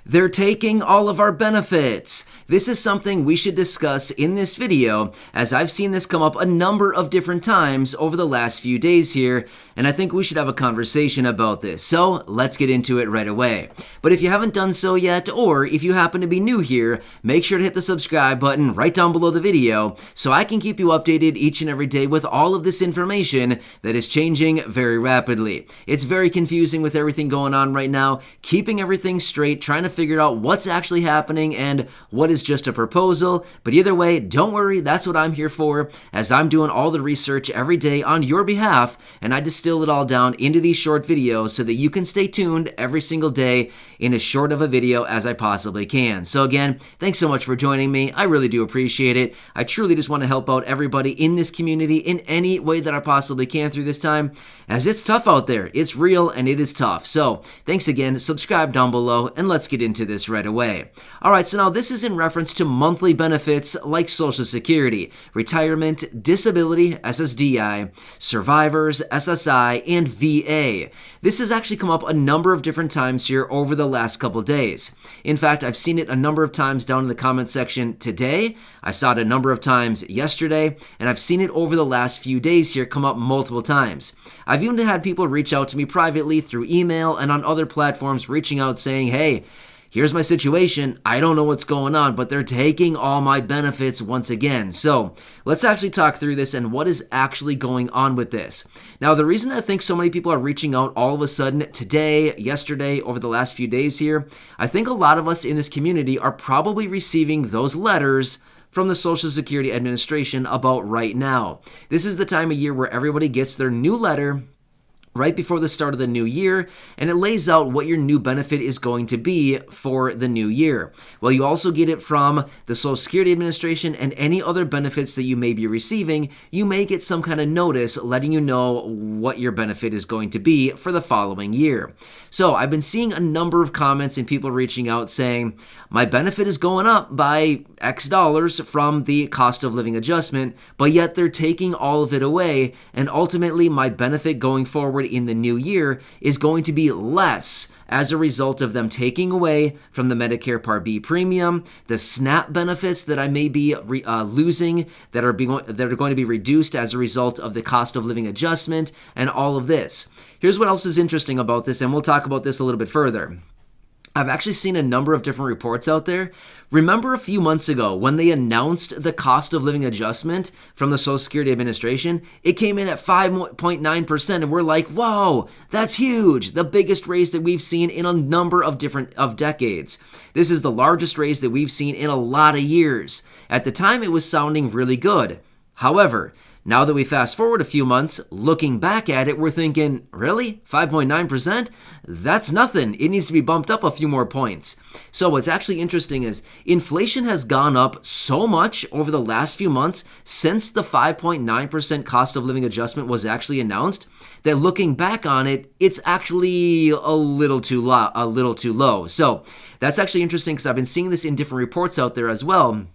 They're taking all of our benefits. This is something we should discuss in this video, as I've seen this come up a number of different times over the last few days here, and I think we should have a conversation about this. So let's get into it right away. But if you haven't done so yet, or if you happen to be new here, make sure to hit the subscribe button right down below the video so I can keep you updated each and every day with all of this information that is changing very rapidly. It's very confusing with everything going on right now, keeping everything straight, trying to figure out what's actually happening and what is just a proposal. But either way, don't worry, that's what I'm here for, as I'm doing all the research every day on your behalf, and I distill it all down into these short videos so that you can stay tuned every single day in as short of a video as I possibly can. So again, thanks so much for joining me. I really do appreciate it. I truly just want to help out everybody in this community in any way that I possibly can through this time, as it's tough out there. It's real and it is tough. So thanks again, subscribe down below, and let's get into this right away. Alright, so now this is in reference to monthly benefits like Social Security, retirement, disability, SSDI, survivors, SSI, and VA. This has actually come up a number of different times here over the last couple days. In fact, I've seen it a number of times down in the comment section today. I saw it a number of times yesterday, and I've seen it over the last few days here come up multiple times. I've even had people reach out to me privately through email and on other platforms reaching out saying, hey, here's my situation. I don't know what's going on, but they're taking all my benefits once again. So let's actually talk through this and what is actually going on with this. Now, the reason I think so many people are reaching out all of a sudden today, yesterday, over the last few days here, I think a lot of us in this community are probably receiving those letters from the Social Security Administration about right now. This is the time of year where everybody gets their new letter right before the start of the new year, and it lays out what your new benefit is going to be for the new year. Well, you also get it from the Social Security Administration and any other benefits that you may be receiving. You may get some kind of notice letting you know what your benefit is going to be for the following year. So I've been seeing a number of comments and people reaching out saying, my benefit is going up by X dollars from the cost of living adjustment, but yet they're taking all of it away, and ultimately my benefit going forward in the new year is going to be less as a result of them taking away from the Medicare Part B premium, the SNAP benefits that I may be losing that are going to be reduced as a result of the cost of living adjustment, and all of this. Here's what else is interesting about this, and we'll talk about this a little bit further. I've actually seen a number of different reports out there. Remember a few months ago when they announced the cost of living adjustment from the Social Security Administration? It came in at 5.9%, and we're like, whoa, that's huge. The biggest raise that we've seen in a number of decades. This is the largest raise that we've seen in a lot of years. At the time, it was sounding really good. However, now that we fast forward a few months, looking back at it, we're thinking, really? 5.9%? That's nothing. It needs to be bumped up a few more points. So what's actually interesting is inflation has gone up so much over the last few months since the 5.9% cost of living adjustment was actually announced, that looking back on it, it's actually a little too low. So that's actually interesting, because I've been seeing this in different reports out there as well,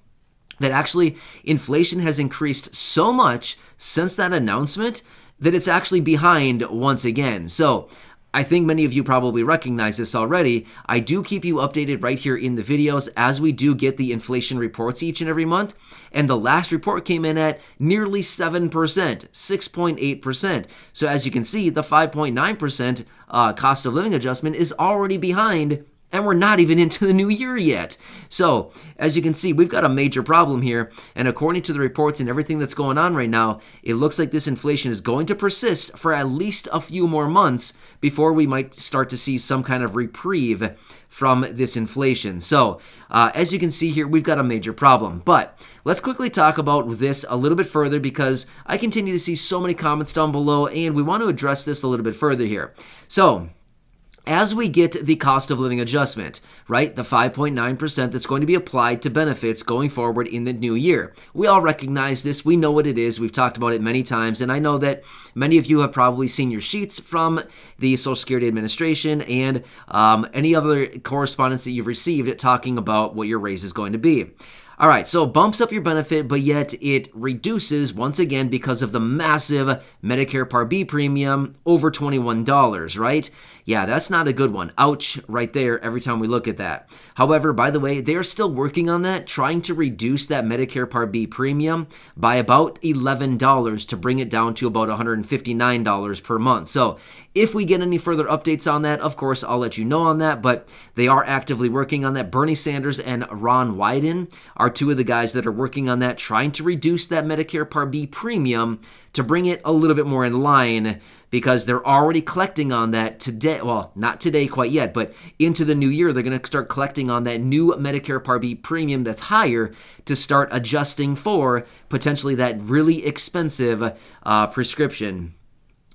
that actually inflation has increased so much since that announcement that it's actually behind once again. So I think many of you probably recognize this already. I do keep you updated right here in the videos as we do get the inflation reports each and every month. And the last report came in at nearly 7%, 6.8%. So as you can see, the 5.9% cost of living adjustment is already behind, and we're not even into the new year yet. So, as you can see, we've got a major problem here. And according to the reports and everything that's going on right now, it looks like this inflation is going to persist for at least a few more months before we might start to see some kind of reprieve from this inflation. So, as you can see here, we've got a major problem. But let's quickly talk about this a little bit further, because I continue to see so many comments down below, and we want to address this a little bit further here. So, as we get the cost of living adjustment, right, the 5.9% that's going to be applied to benefits going forward in the new year. We all recognize this. We know what it is. We've talked about it many times, and I know that many of you have probably seen your sheets from the Social Security Administration and any other correspondence that you've received talking about what your raise is going to be. All right, so it bumps up your benefit, but yet it reduces, once again, because of the massive Medicare Part B premium over $21, right? Yeah, that's not a good one. Ouch, right there, every time we look at that. However, by the way, they are still working on that, trying to reduce that Medicare Part B premium by about $11 to bring it down to about $159 per month. So if we get any further updates on that, of course, I'll let you know on that, but they are actively working on that. Bernie Sanders and Ron Wyden are two of the guys that are working on that, trying to reduce that Medicare Part B premium to bring it a little bit more in line, because they're already collecting on that today. Well, not today quite yet, but into the new year, they're going to start collecting on that new Medicare Part B premium that's higher to start adjusting for potentially that really expensive prescription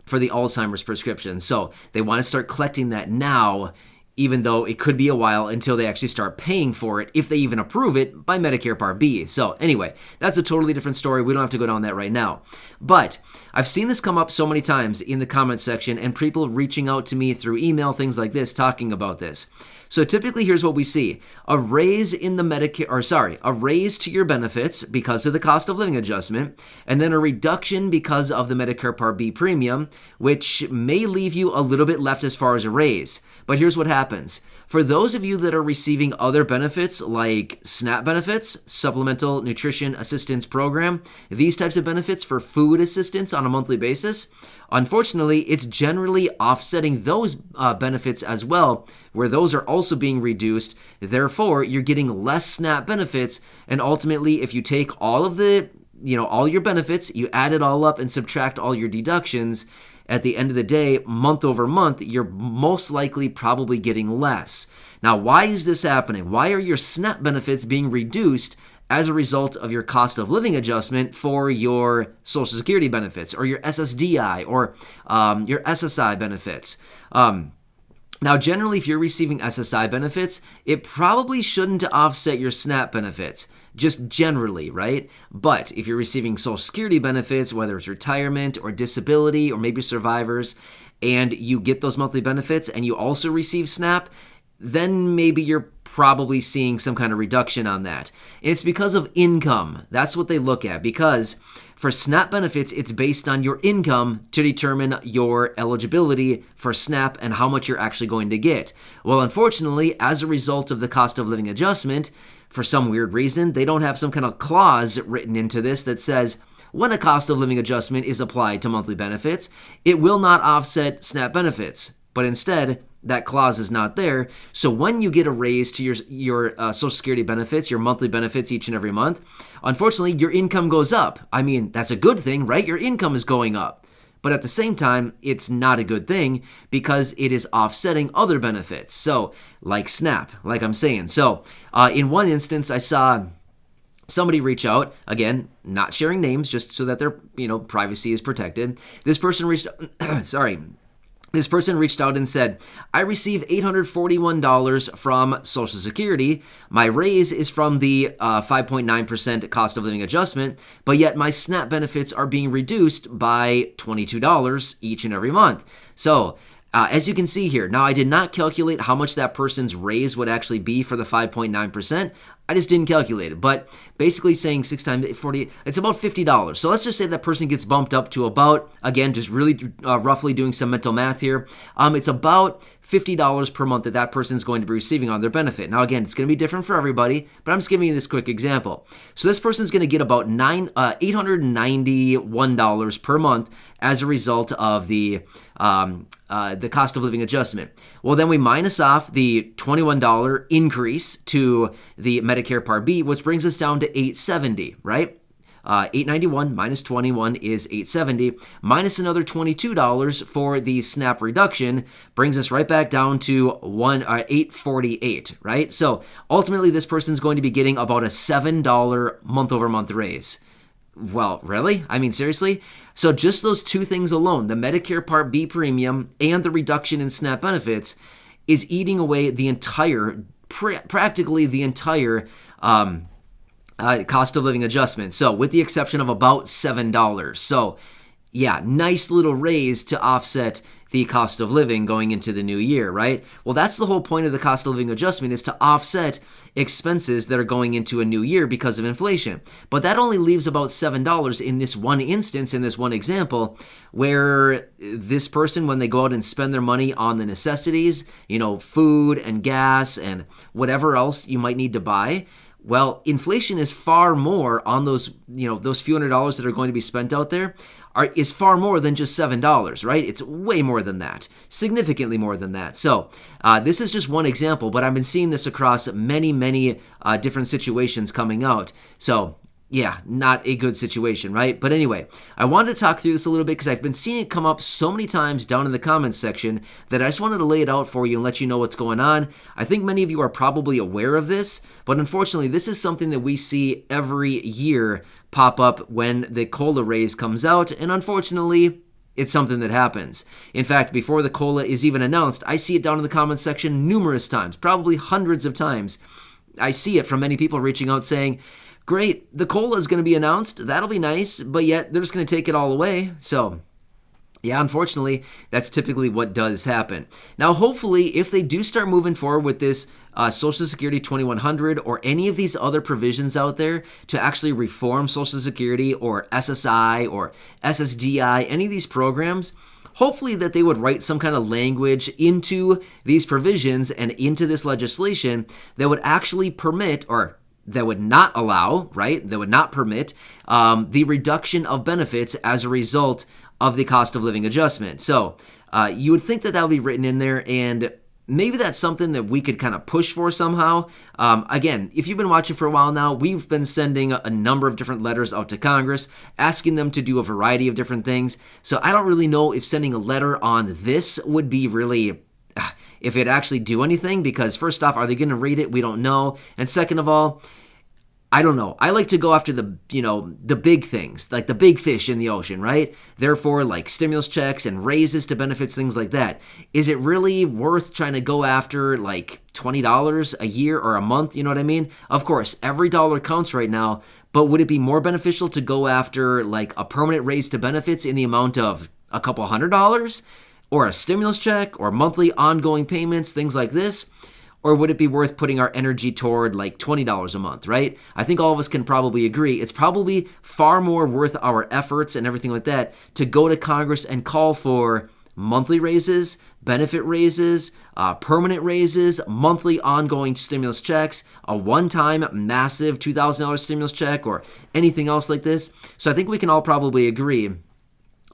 for the Alzheimer's prescription. So they want to start collecting that now, even though it could be a while until they actually start paying for it, if they even approve it by Medicare Part B. So anyway, that's a totally different story. We don't have to go down that right now. But I've seen this come up so many times in the comment section, and people reaching out to me through email, things like this, talking about this. So typically, here's what we see. A raise in the a raise to your benefits because of the cost of living adjustment, and then a reduction because of the Medicare Part B premium, which may leave you a little bit left as far as a raise. But here's what happens. For those of you that are receiving other benefits like SNAP benefits, Supplemental Nutrition Assistance Program, these types of benefits for food assistance on a monthly basis, unfortunately, it's generally offsetting those benefits as well, where those are also being reduced. Therefore, you're getting less SNAP benefits, and ultimately, if you take all of the, all your benefits, you add it all up and subtract all your deductions, at the end of the day, month over month, you're most likely probably getting less. Now, why is this happening? Why are your SNAP benefits being reduced as a result of your cost of living adjustment for your Social Security benefits or your SSDI or your SSI benefits? Now, generally, if you're receiving SSI benefits, it probably shouldn't offset your SNAP benefits, just generally, right? But if you're receiving Social Security benefits, whether it's retirement or disability or maybe survivors, and you get those monthly benefits and you also receive SNAP, then maybe you're probably seeing some kind of reduction on that. And it's because of income. That's what they look at, because for SNAP benefits, it's based on your income to determine your eligibility for SNAP and how much you're actually going to get. Well, unfortunately, as a result of the cost of living adjustment, for some weird reason, they don't have some kind of clause written into this that says when a cost of living adjustment is applied to monthly benefits, it will not offset SNAP benefits. But instead, that clause is not there. So when you get a raise to your Social Security benefits, your monthly benefits each and every month, unfortunately, your income goes up. I mean, that's a good thing, right? Your income is going up. But at the same time, it's not a good thing because it is offsetting other benefits. So like SNAP, like I'm saying. So in one instance, I saw somebody reach out, again, not sharing names, just so that their privacy is protected. This person reached This person reached out and said, I receive $841 from Social Security. My raise is from the 5.9% cost of living adjustment, but yet my SNAP benefits are being reduced by $22 each and every month. So as you can see here, now I did not calculate how much that person's raise would actually be for the 5.9%. I just didn't calculate it, but basically saying 6 times 40, it's about $50. So let's just say that person gets bumped up to about, again, just really roughly doing some mental math here, it's about $50 per month that person's going to be receiving on their benefit. Now, again, it's going to be different for everybody, but I'm just giving you this quick example. So this person's going to get about $891 per month as a result of the cost of living adjustment. Well, then we minus off the $21 increase to the Medicare Part B, which brings us down to $870, right? 891 minus 21 is 870, minus another $22 for the SNAP reduction brings us right back down to 848, right? So ultimately, this person's going to be getting about a $7 month-over-month raise. Well, really? I mean, seriously? So just those two things alone, the Medicare Part B premium and the reduction in SNAP benefits, is eating away the entire, practically the entire cost of living adjustment. So with the exception of about $7. So yeah, nice little raise to offset the cost of living going into the new year, right? Well, that's the whole point of the cost of living adjustment, is to offset expenses that are going into a new year because of inflation. But that only leaves about $7 in this one instance, in this one example, where this person, when they go out and spend their money on the necessities, food and gas and whatever else you might need to buy, well, inflation is far more on those few $100s that are going to be spent out there is far more than just $7, right? It's way more than that, significantly more than that. So this is just one example, but I've been seeing this across many, many different situations coming out. So yeah, not a good situation, right? But anyway, I wanted to talk through this a little bit because I've been seeing it come up so many times down in the comments section that I just wanted to lay it out for you and let you know what's going on. I think many of you are probably aware of this, but unfortunately, this is something that we see every year pop up when the COLA raise comes out, and unfortunately, it's something that happens. In fact, before the COLA is even announced, I see it down in the comments section numerous times, probably hundreds of times. I see it from many people reaching out saying, great, the COLA is going to be announced. That'll be nice, but yet they're just going to take it all away. So, yeah, unfortunately, that's typically what does happen. Now, hopefully, if they do start moving forward with this Social Security 2100 or any of these other provisions out there to actually reform Social Security or SSI or SSDI, any of these programs, hopefully that they would write some kind of language into these provisions and into this legislation that would actually permit, or that would not allow, right? That would not permit the reduction of benefits as a result of the cost of living adjustment. So you would think that that would be written in there, and maybe that's something that we could kind of push for somehow. Again, if you've been watching for a while now, we've been sending a number of different letters out to Congress, asking them to do a variety of different things. So I don't really know if sending a letter on this would be really, if it actually do anything, because first off, are they going to read it? We don't know. And second of all, I don't know. I like to go after the big things, like the big fish in the ocean, right? Therefore, like stimulus checks and raises to benefits, things like that. Is it really worth trying to go after like $20 a year or a month? You know what I mean? Of course, every dollar counts right now, but would it be more beneficial to go after like a permanent raise to benefits in the amount of a couple $100? Or a stimulus check, or monthly ongoing payments, things like this? Or would it be worth putting our energy toward like $20 a month, right? I think all of us can probably agree it's probably far more worth our efforts and everything like that to go to Congress and call for monthly raises, benefit raises, permanent raises, monthly ongoing stimulus checks, a one-time massive $2,000 stimulus check, or anything else like this. So I think we can all probably agree,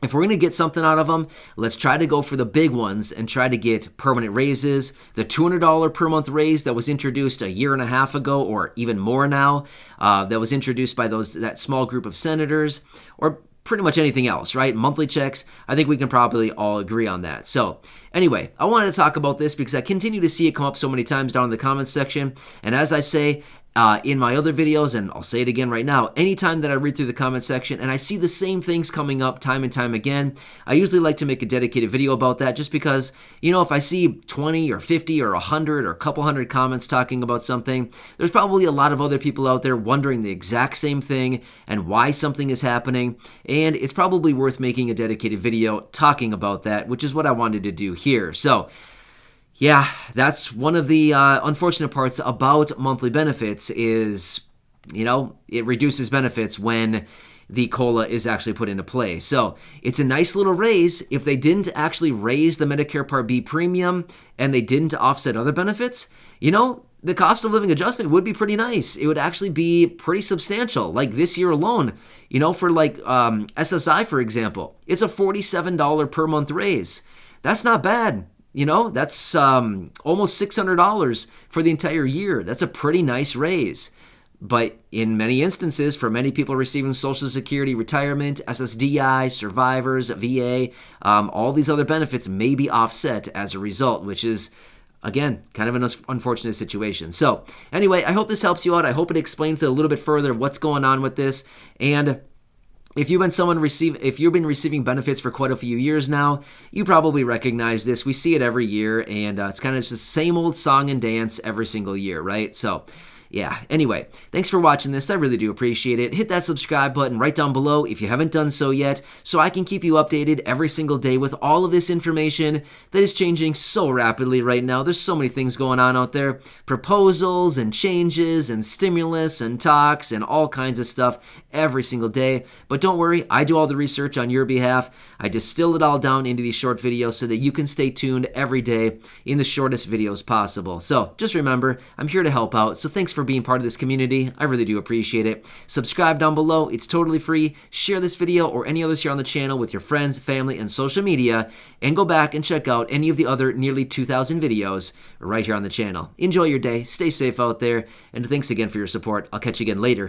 if we're going to get something out of them, let's try to go for the big ones and try to get permanent raises. The $200 per month raise that was introduced a year and a half ago, or even more now, that was introduced by that small group of senators, or pretty much anything else, right? Monthly checks, I think we can probably all agree on that. So anyway, I wanted to talk about this because I continue to see it come up so many times down in the comments section. And as I say, in my other videos, and I'll say it again right now, anytime that I read through the comment section and I see the same things coming up time and time again, I usually like to make a dedicated video about that, just because, if I see 20 or 50 or 100 or a couple hundred comments talking about something, there's probably a lot of other people out there wondering the exact same thing and why something is happening, and it's probably worth making a dedicated video talking about that, which is what I wanted to do here. So yeah, that's one of the unfortunate parts about monthly benefits is, it reduces benefits when the COLA is actually put into play. So it's a nice little raise. If they didn't actually raise the Medicare Part B premium and they didn't offset other benefits, the cost of living adjustment would be pretty nice. It would actually be pretty substantial. Like this year alone, for like SSI, for example, it's a $47 per month raise. That's not bad. That's almost $600 for the entire year. That's a pretty nice raise. But in many instances, for many people receiving Social Security, retirement, SSDI, survivors, VA, all these other benefits may be offset as a result, which is, again, kind of an unfortunate situation. So anyway, I hope this helps you out. I hope it explains it a little bit further what's going on with this. And if you've been receiving benefits for quite a few years now, you probably recognize this. We see it every year, and it's kind of just the same old song and dance every single year, right? So Yeah, anyway, thanks for watching this. I really do appreciate it. Hit that subscribe button right down below if you haven't done so yet, so I can keep you updated every single day with all of this information that is changing so rapidly right now. There's so many things going on out there. Proposals and changes and stimulus and talks and all kinds of stuff every single day. But don't worry, I do all the research on your behalf. I distill it all down into these short videos so that you can stay tuned every day in the shortest videos possible. So just remember, I'm here to help out. So thanks for being part of this community. I really do appreciate it. Subscribe down below. It's totally free. Share this video or any others here on the channel with your friends, family, and social media. And go back and check out any of the other nearly 2,000 videos right here on the channel. Enjoy your day. Stay safe out there. And thanks again for your support. I'll catch you again later.